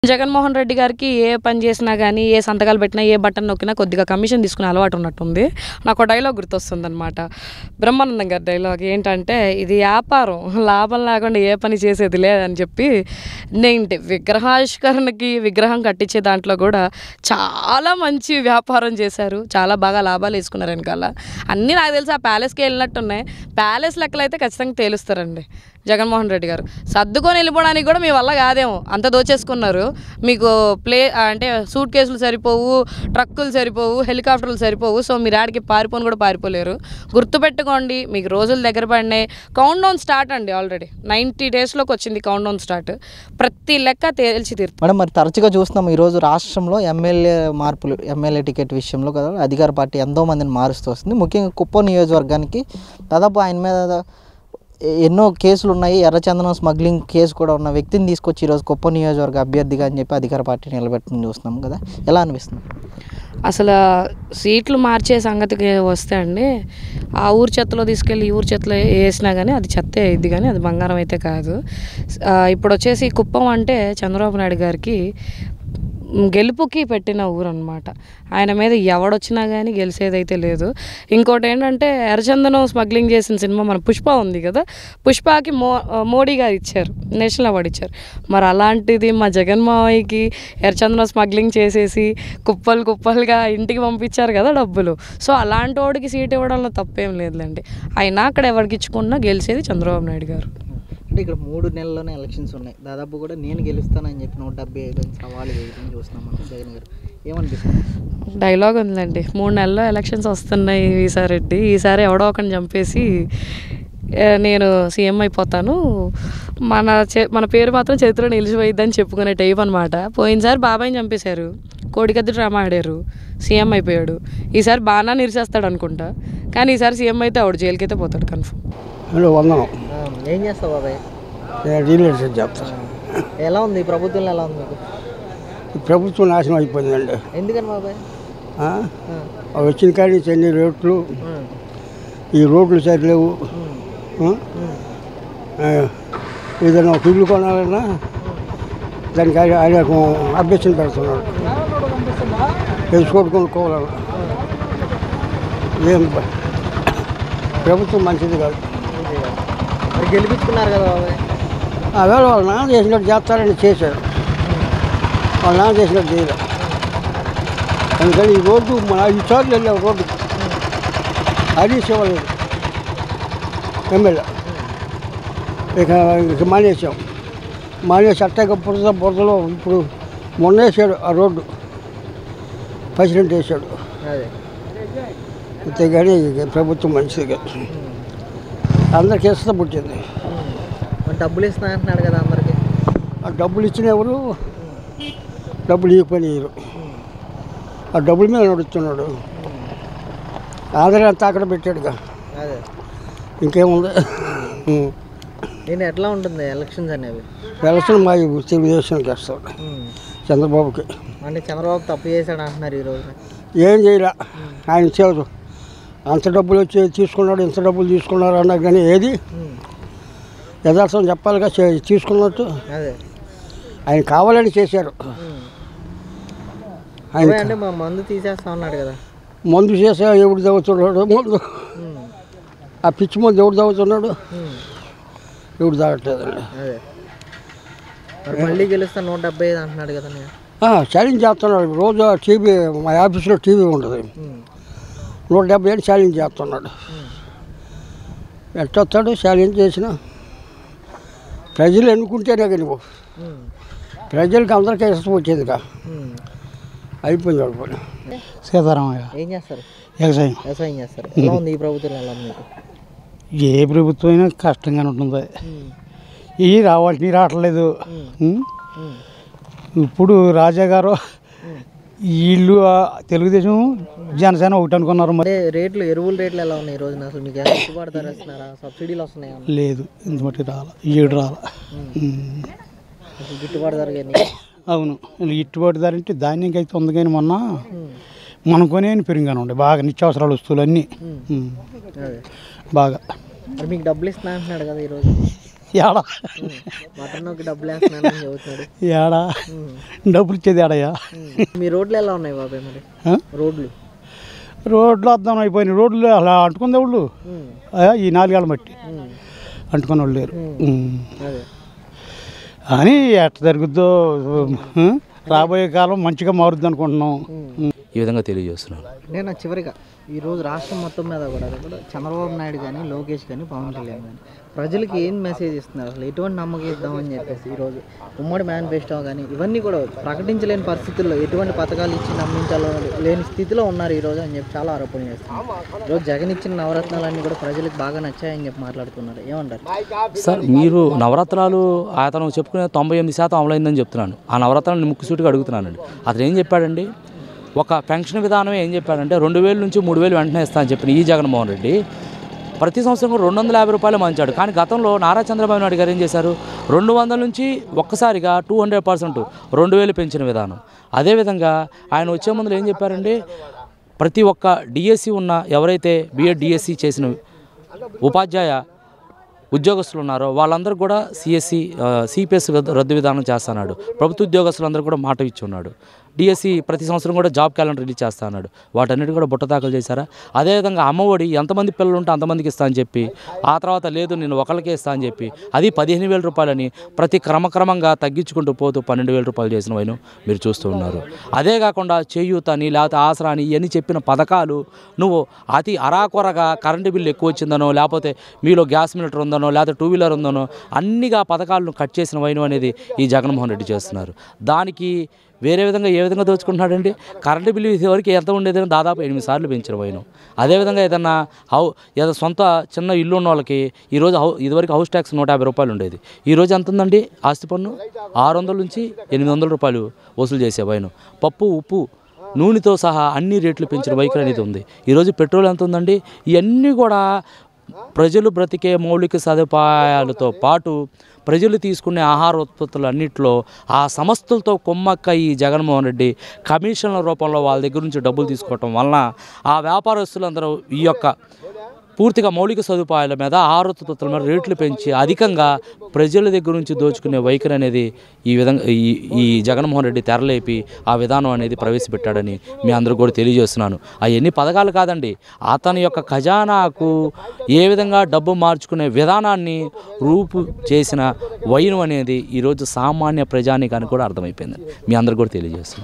జగన్మోహన్ రెడ్డి గారికి ఏ పని చేసినా కానీ, ఏ సంతకాలు పెట్టినా, ఏ బటన్ నొక్కినా కొద్దిగా కమిషన్ తీసుకునే అలవాటు ఉన్నట్టుంది. నాకు ఒక డైలాగ్ గుర్తొస్తుందనమాట. బ్రహ్మానందం గారి డైలాగ్ ఏంటంటే, ఇది వ్యాపారం, లాభం లేకుండా ఏ పని చేసేది లేదని చెప్పి, నేను విగ్రహావిష్కరణకి విగ్రహం కట్టించే దాంట్లో కూడా చాలా మంచి వ్యాపారం చేశారు. చాలా బాగా లాభాలు వేసుకున్నారు వెనకాల. అన్నీ నాకు తెలిసి ఆ ప్యాలెస్కి వెళ్ళినట్టున్నాయి. ప్యాలెస్ లెక్కలు అయితే ఖచ్చితంగా తేలుస్తారండి జగన్మోహన్ రెడ్డి గారు. సర్దుకొని వెళ్ళిపోవడానికి కూడా మీ వల్ల కాదేమో, అంత దోచేసుకున్నారు. మీకు అంటే సూట్ కేసులు సరిపోవు, ట్రక్కులు సరిపోవు, హెలికాప్టర్లు సరిపోవు. సో మీరు ఆడికి పారిపోని కూడా పారిపోలేరు. గుర్తుపెట్టుకోండి, మీకు రోజులు దగ్గర పడినాయి. కౌంట్ డౌన్ స్టార్ట్ అండి. ఆల్రెడీ 90 డేస్లోకి వచ్చింది కౌంట్ డౌన్ స్టార్ట్. ప్రతి లెక్క తేల్చి తీరుతుంది. మేడం, మరి తరచుగా చూస్తున్నాం ఈరోజు రాష్ట్రంలో ఎమ్మెల్యే మార్పులు, ఎమ్మెల్యే టికెట్ విషయంలో కదా అధికార పార్టీ ఎంతో మందిని మారుస్తూ వస్తుంది. ముఖ్యంగా కుప్పం నియోజకవర్గానికి దాదాపు ఆయన మీద ఎన్నో కేసులు ఉన్నాయి. ఎర్రచందనం స్మగ్లింగ్ కేసు కూడా ఉన్న వ్యక్తిని తీసుకొచ్చి ఈరోజు కుప్పం నియోజకవర్గ అభ్యర్థిగా అని చెప్పి అధికార పార్టీ నిలబెట్టుకుని చూస్తున్నాం కదా, ఎలా అనిపిస్తుంది? అసలు సీట్లు మార్చే సంగతికి వస్తే అండి, ఆ ఊరు చెత్తలో తీసుకెళ్ళి ఈ ఊరు చెత్తలో వేసినా కానీ అది చెత్తే అయింది, కానీ అది బంగారం అయితే కాదు. ఇప్పుడు వచ్చేసి కుప్పం అంటే చంద్రబాబు నాయుడు గారికి గెలుపుకి పెట్టిన ఊరు అనమాట. ఆయన మీద ఎవడొచ్చినా కానీ గెలిచేదైతే లేదు. ఇంకోటి ఏంటంటే, ఎర్రచందనం స్మగ్లింగ్ చేసిన సినిమా మన పుష్ప ఉంది కదా, పుష్పకి మోడీ గారు ఇచ్చారు, నేషనల్ అవార్డు ఇచ్చారు. మరి అలాంటిది మా జగన్మోహన్కి ఎర్రచందనం స్మగ్లింగ్ చేసేసి కుప్పలుగా ఇంటికి పంపించారు కదా డబ్బులు. సో అలాంటి వాడికి సీట్ ఇవ్వడంలో తప్పేం లేదులేండి. అయినా అక్కడ ఎవరికి ఇచ్చుకున్నా గెలిచేది చంద్రబాబు నాయుడు గారు. అంటే ఇక్కడ 3 నెలల్లోనే ఎలక్షన్స్ ఉన్నాయి. దాదాపు కూడా నేను గెలుస్తానని చెప్పి 175 సవాలు వేయడం చూస్తున్నాం మనం జగన్ గారు. ఏమనిపిస్తుంది? డైలాగ్ ఉందండి, 3 నెలల్లో ఎలక్షన్స్ వస్తున్నాయి ఈసారి. ఈసారి ఎవడో ఒకరిని చంపేసి నేను సీఎం అయిపోతాను, మన పేరు మాత్రం చరిత్రలో నిలిచిపోయిద్దని చెప్పుకునే టైప్ అనమాట. పోయినసారి బాబాయ్ని చంపేశారు, కోడికద్దు డ్రామా ఆడారు, సీఎం అయిపోయాడు. ఈసారి బాగా నిరిచేస్తాడు అనుకుంటా, కానీ ఈసారి సీఎం అయితే ఆవిడ జైలుకి అయితే పోతాడు కన్ఫర్మ్. ఏం చేస్తావు బాబాయ్? రియల్ ఎస్టేట్ చేస్తా. ఎలా ఉంది ప్రభుత్వంలో? ఎలా ఉంది మీకు? ప్రభుత్వం నాశనం అయిపోయిందండి. ఎందుకని బాబాయ్? వచ్చిన కాడి నుంచి ఎన్ని రేట్లు, ఈ రోడ్లు సరిలేవు. ఏదైనా ఒక ఇల్లు కొనాలన్నా దానికి ఆయన అభ్యర్థన పెడుతున్నాడు. తెలుసుకోవడం కొనుక్కోవాలన్నా ఏం ప్రభుత్వం మంచిది కాదు. గెలిపించుకున్నారు కదా బాబాయ్? అవేళ వాళ్ళ నాన్న చేసినట్టు చేస్తారని చేశారు, వాళ్ళ నాన్న చేసినట్టు చేయలేదు. అందుకని ఈ రోడ్డు మన 5 సార్లు వెళ్ళాము రోడ్డు, హరీష్ ఇవ్వలేదు ఎమ్మెల్యే. ఇక మానేసి అట్టాక బురదలో ఇప్పుడు మొన్న వేసాడు ఆ రోడ్డు, ప్రెసిడెంట్ వేసాడు. అంతేగాని ప్రభుత్వం మంచిది కాదు, అందరికి ఇస్తా పుట్టింది. డబ్బులు ఇస్తున్నా అంటున్నాడు కదా అందరికి. ఆ డబ్బులు ఇచ్చిన ఎవరు డబ్బులు ఈ పని ఇయ్యరు, ఆ డబ్బుల మీద నడుస్తున్నాడు. ఆధార్ అంతా అక్కడ పెట్టాడుగా, ఇంకేముంది? నేను ఎట్లా ఉంటుంది ఎలక్షన్స్ అనేవి? ఎలక్షన్ మా తెలుగుదేశానికి వేస్తాడు, చంద్రబాబుకి. అంటే చంద్రబాబు తప్పు చేశాడు అంటున్నారు ఈరోజు. ఏం చేయలే, ఆయన చేయదు. అంత డబ్బులు వచ్చి తీసుకున్నాడు, ఇంత డబ్బులు తీసుకున్నారు అన్నా కానీ ఏది యథార్థం చెప్పాలిగా, తీసుకున్నట్టు. ఆయన కావాలని చేశారు. ఆయన అంటే మా మందు తీసేస్తా ఉన్నాడు కదా, మందు చేసా ఎవడు తాగుతున్నాడు మందు? ఆ పిచ్చి మందు ఎవడు తాగుతున్నాడు? ఎవడు తాగట్లేదండి. మళ్ళీ గెలుస్తా 175 అంటున్నాడు కదా. ఛాలెంజ్ చేస్తున్నాడు రోజు. టీవీ మా ఆఫీస్లో టీవీ ఉంటుంది, 175 ఛాలెంజ్ చేస్తున్నాడు. ఎట్టొస్తాడు ఛాలెంజ్ చేసినా? ప్రజలు ఎన్నుకుంటేనే కానీ ప్రజలకి అందరికీ ఇష్టం వచ్చేదిగా, అయిపోయింది వాడు. సీతారామయ్య ఏం చేస్తారు? వ్యవసాయం చేస్తారు. ఎలా ఉంది ఈ ప్రభుత్వం? ఎలా ఉంది? ఏ ప్రభుత్వం అయినా కష్టంగానే ఉంటుంది. ఇవి రావాల్సినవి రావట్లేదు. ఇప్పుడు రాజా గారు వీళ్ళు తెలుగుదేశం జనసేన ఒకటి అనుకున్నారు. మరి రేట్లు, ఎరువుల రేట్లు ఎలా ఉన్నాయి ఈ రోజున? అసలు మీకు గిట్టుబాటు ధర ఇస్తున్నారా? సబ్సిడీలు వస్తున్నాయా? లేదు, ఇంత మట్టి రాలా, ఈడు రాలా. గిట్టుబాటు ధర? అవును, గిట్టుబాటు ధర అంటే ధాన్యంకి అయితే ఉంది, కానీ మొన్న మనం కొనే పెరిగానే ఉండే బాగా నిత్యావసరాల వస్తువులు అన్నీ బాగా. మీకు డబ్బులు ఇస్తున్నా అంటున్నాడు కదా ఈరోజు. ఏడా మటన్ ఒక డబ్బులు వేస్తున్నానని చెబుతున్నాడు. ఏడా డబ్బులు ఇచ్చేది ఏడయ్యా. మీ రోడ్లు ఎలా ఉన్నాయి బాబాయ్ మరి? రోడ్లు రోడ్లు అర్థం అయిపోయినాయి. రోడ్లు అలా అంటుకుందే వాళ్ళు ఈ 4 ఏళ్ళ మట్టి అంటుకున్న వాళ్ళు లేరు. అని ఎట్ట జరుగుద్దో రాబోయే కాలం మంచిగా మారుద్ది అనుకుంటున్నాం. ఈ విధంగా తెలియజేస్తున్నాను. నేను చివరిగా ఈరోజు రాష్ట్రం మొత్తం మీద కూడా చంద్రబాబు నాయుడు కానీ, లోకేష్ కానీ, పవన్ కళ్యాణ్ కానీ ప్రజలకి ఏం మెసేజ్ ఇస్తున్నారు, అసలు ఎటువంటి నమ్మకం ఇద్దామని చెప్పేసి ఈరోజు ఉమ్మడి మేనిఫెస్టో కానీ ఇవన్నీ కూడా ప్రకటించలేని పరిస్థితుల్లో ఎటువంటి పథకాలు ఇచ్చి నమ్మించాలో లేని స్థితిలో ఉన్నారు ఈరోజు అని చెప్పి చాలా ఆరోపణలు చేస్తున్నారు. ఈరోజు జగన్ ఇచ్చిన నవరత్నాలన్నీ కూడా ప్రజలకు బాగా నచ్చాయని చెప్పి మాట్లాడుతున్నారు. ఏమంటారు సార్? మీరు నవరత్నాలు అతను చెప్పుకునే 98% అమలైందని చెప్తున్నాను. ఆ నవరత్నాలను ముక్కుసూటిగా అడుగుతున్నానండి. అతను ఏం చెప్పాడండి? ఒక పెన్షన్ విధానమే ఏం చెప్పాడంటే 2000 నుంచి 3000 వెంటనే ఇస్తా అని చెప్పిన ఈ జగన్మోహన్ రెడ్డి ప్రతి సంవత్సరం 250 రూపాయలు మంచాడు. కానీ గతంలో నారా చంద్రబాబు నాయుడు గారు ఏం చేశారు? 200 నుంచి ఒక్కసారిగా 200% 2000 పెంచిన విధానం. అదేవిధంగా ఆయన వచ్చే ముందు ఏం చెప్పారండి? ప్రతి ఒక్క డిఎస్సి ఉన్న ఎవరైతే బిఎడ్ డిఎస్సి చేసిన ఉపాధ్యాయ ఉద్యోగస్తులు ఉన్నారో వాళ్ళందరూ కూడా సిపిఎస్ రద్దు విధానం చేస్తున్నాడు. ప్రభుత్వ ఉద్యోగస్తులందరూ కూడా మాట ఇచ్చి ఉన్నాడు. డిఎస్సి ప్రతి సంవత్సరం కూడా జాబ్ క్యాలెండర్ రిలీజ్ చేస్తా అన్నాడు. వాటన్నిటి కూడా బుట్ట దాఖలు చేశారా? అదేవిధంగా అమ్మఒడి ఎంతమంది పిల్లలు ఉంటే అంతమందికి ఇస్తా అని చెప్పి, ఆ తర్వాత లేదు నేను ఒకరికే ఇస్తా అని చెప్పి అది 15,000 రూపాయలని ప్రతి క్రమంగా తగ్గించుకుంటూ పోతూ 12,000 రూపాయలు చేసిన వైను మీరు చూస్తూ ఉన్నారు. అదే కాకుండా చేయూత అని లేకపోతే ఆసరా అని ఇవన్నీ చెప్పిన పథకాలు నువ్వు అతి అరాకొరగా కరెంటు బిల్లు ఎక్కువ వచ్చిందనో, లేకపోతే మీలో గ్యాస్ మిలిటర్ ఉందనో, లేకపోతే 2 వీలర్ ఉందనో అన్నిగా పథకాలను కట్ చేసిన వైను అనేది ఈ జగన్మోహన్ రెడ్డి చేస్తున్నారు. దానికి వేరే విధంగా ఏ విధంగా దోచుకుంటున్నాడండి? కరెంటు బిల్లు ఇదివరకు ఎంత ఉండేదని దాదాపు 8 సార్లు పెంచిన వైను. అదేవిధంగా ఏదన్నా ఏదో సొంత చిన్న ఇల్లు ఉన్న వాళ్ళకి ఇదివరకు హౌస్ ట్యాక్స్ 150 రూపాయలు ఉండేది. ఈరోజు ఎంత ఉందండి? ఆస్తి పన్ను 600 నుంచి 800 రూపాయలు వసూలు చేసే వైను. పప్పు, ఉప్పు, నూనెతో సహా అన్ని రేట్లు పెంచిన వైఖరి అనేది ఉంది. ఈరోజు పెట్రోల్ ఎంత ఉందండి? ఇవన్నీ కూడా ప్రజలు బ్రతికే మౌలిక సదుపాయాలతో పాటు ప్రజలు తీసుకునే ఆహార ఉత్పత్తులు అన్నింటిలో ఆ సంస్థలతో కొమ్మక్క ఈ జగన్మోహన్ రెడ్డి కమిషన్ల రూపంలో వాళ్ళ దగ్గర నుంచి డబ్బులు తీసుకోవటం వలన ఆ వ్యాపారస్తులందరూ ఈ యొక్క పూర్తిగా మౌలిక సదుపాయాల మీద, ఆహార ఉత్పత్తుల మీద రేట్లు పెంచి అధికంగా ప్రజల దగ్గర నుంచి దోచుకునే వైఖరి అనేది ఈ విధంగా ఈ జగన్మోహన్ రెడ్డి తెరలేపి ఆ విధానం అనేది ప్రవేశపెట్టాడని మీ అందరూ కూడా తెలియజేస్తున్నాను. అవన్నీ పథకాలు కాదండి, అతని యొక్క ఖజానాకు ఏ విధంగా డబ్బు మార్చుకునే విధానాన్ని రూపు చేసిన వైనం అనేది ఈరోజు సామాన్య ప్రజానీకానికి కూడా అర్థమైపోయింది. మీ అందరూ కూడా తెలియజేస్తున్నాను.